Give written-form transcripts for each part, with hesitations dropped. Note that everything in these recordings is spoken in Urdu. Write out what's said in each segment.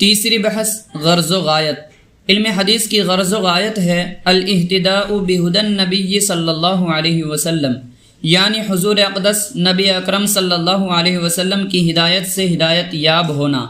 تیسری بحث غرض و غایت۔ علم حدیث کی غرض و غایت ہے الاہتداء بہدی النبی صلی اللہ علیہ وسلم، یعنی حضور اقدس نبی اکرم صلی اللہ علیہ وسلم کی ہدایت سے ہدایت یاب ہونا۔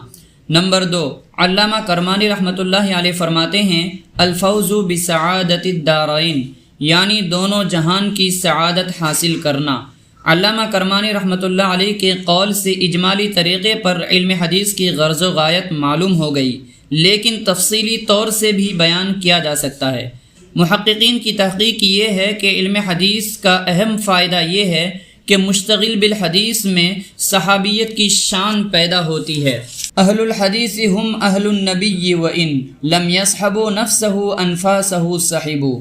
نمبر 2، علامہ کرمانی رحمۃ اللہ علیہ فرماتے ہیں الفوز بسعادت الدارین، یعنی دونوں جہان کی سعادت حاصل کرنا۔ علامہ کرمانی رحمۃ اللہ علیہ کے قول سے اجمالی طریقے پر علم حدیث کی غرض و غایت معلوم ہو گئی، لیکن تفصیلی طور سے بھی بیان کیا جا سکتا ہے۔ محققین کی تحقیق یہ ہے کہ علم حدیث کا اہم فائدہ یہ ہے کہ مشتغل بالحدیث میں صحابیت کی شان پیدا ہوتی ہے۔ اہل الحدیث ہم اہل النبی وان لم یصحبوا نفسہ انفاسہ صحبوا۔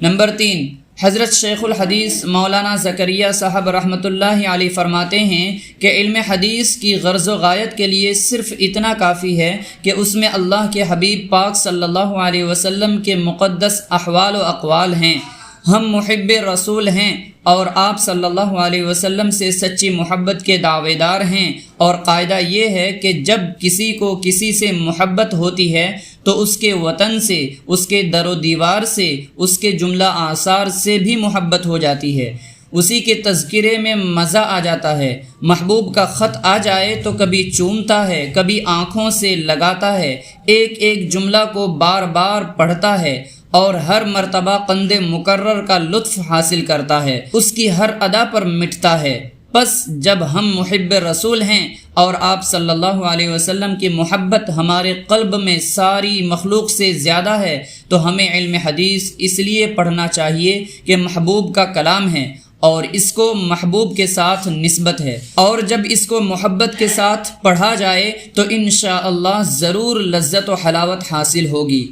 نمبر 3، حضرت شیخ الحدیث مولانا زکریا صاحب رحمۃ اللہ علیہ فرماتے ہیں کہ علم حدیث کی غرض و غایت کے لیے صرف اتنا کافی ہے کہ اس میں اللہ کے حبیب پاک صلی اللہ علیہ وسلم کے مقدس احوال و اقوال ہیں۔ ہم محب رسول ہیں اور آپ صلی اللہ علیہ وسلم سے سچی محبت کے دعوے دار ہیں، اور قاعدہ یہ ہے کہ جب کسی کو کسی سے محبت ہوتی ہے تو اس کے وطن سے، اس کے در و دیوار سے، اس کے جملہ آثار سے بھی محبت ہو جاتی ہے۔ اسی کے تذکرے میں مزہ آ جاتا ہے۔ محبوب کا خط آ جائے تو کبھی چومتا ہے، کبھی آنکھوں سے لگاتا ہے، ایک ایک جملہ کو بار بار پڑھتا ہے اور ہر مرتبہ قند مکرر کا لطف حاصل کرتا ہے، اس کی ہر ادا پر مٹتا ہے۔ پس جب ہم محب رسول ہیں اور آپ صلی اللہ علیہ وسلم کی محبت ہمارے قلب میں ساری مخلوق سے زیادہ ہے تو ہمیں علم حدیث اس لیے پڑھنا چاہیے کہ محبوب کا کلام ہے اور اس کو محبوب کے ساتھ نسبت ہے، اور جب اس کو محبت کے ساتھ پڑھا جائے تو انشاءاللہ ضرور لذت و حلاوت حاصل ہوگی۔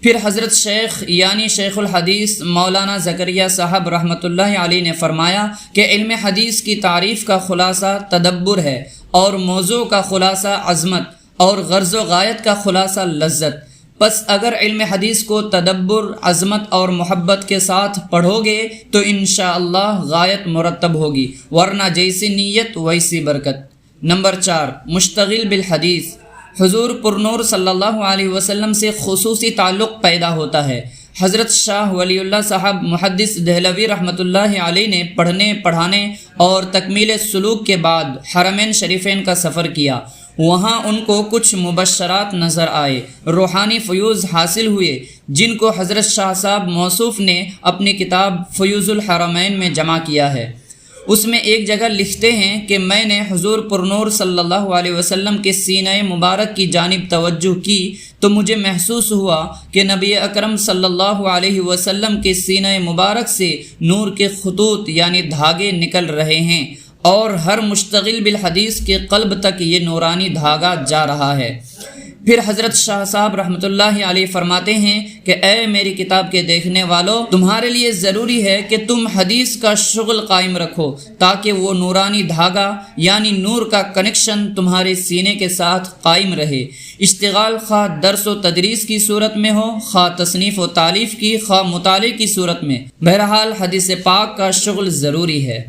پھر حضرت شیخ یعنی شیخ الحدیث مولانا زکریا صاحب رحمۃ اللہ علیہ نے فرمایا کہ علم حدیث کی تعریف کا خلاصہ تدبر ہے، اور موضوع کا خلاصہ عظمت، اور غرض و غایت کا خلاصہ لذت۔ پس اگر علم حدیث کو تدبر، عظمت اور محبت کے ساتھ پڑھو گے تو انشاءاللہ غایت مرتب ہوگی، ورنہ جیسی نیت ویسی برکت۔ نمبر 4، مشتغل بالحدیث۔ حضور پرنور صلی اللہ علیہ وسلم سے خصوصی تعلق پیدا ہوتا ہے۔ حضرت شاہ ولی اللہ صاحب محدث دہلوی رحمۃ اللہ علیہ نے پڑھنے، پڑھانے اور تکمیل سلوک کے بعد حرمین شریفین کا سفر کیا۔ وہاں ان کو کچھ مبشرات نظر آئے، روحانی فیوز حاصل ہوئے، جن کو حضرت شاہ صاحب موصوف نے اپنی کتاب فیوز الحرمین میں جمع کیا ہے۔ اس میں ایک جگہ لکھتے ہیں کہ میں نے حضور پرنور صلی اللہ علیہ وسلم کے سینہ مبارک کی جانب توجہ کی تو مجھے محسوس ہوا کہ نبی اکرم صلی اللہ علیہ وسلم کے سینہ مبارک سے نور کے خطوط یعنی دھاگے نکل رہے ہیں، اور ہر مشتغل بالحدیث کے قلب تک یہ نورانی دھاگا جا رہا ہے۔ پھر حضرت شاہ صاحب رحمۃ اللہ علیہ فرماتے ہیں کہ اے میری کتاب کے دیکھنے والوں، تمہارے لیے ضروری ہے کہ تم حدیث کا شغل قائم رکھو تاکہ وہ نورانی دھاگا یعنی نور کا کنیکشن تمہارے سینے کے ساتھ قائم رہے۔ اشتغال خواہ درس و تدریس کی صورت میں ہو، خواہ تصنیف و تالیف کی، خواہ مطالعے کی صورت میں، بہرحال حدیث پاک کا شغل ضروری ہے۔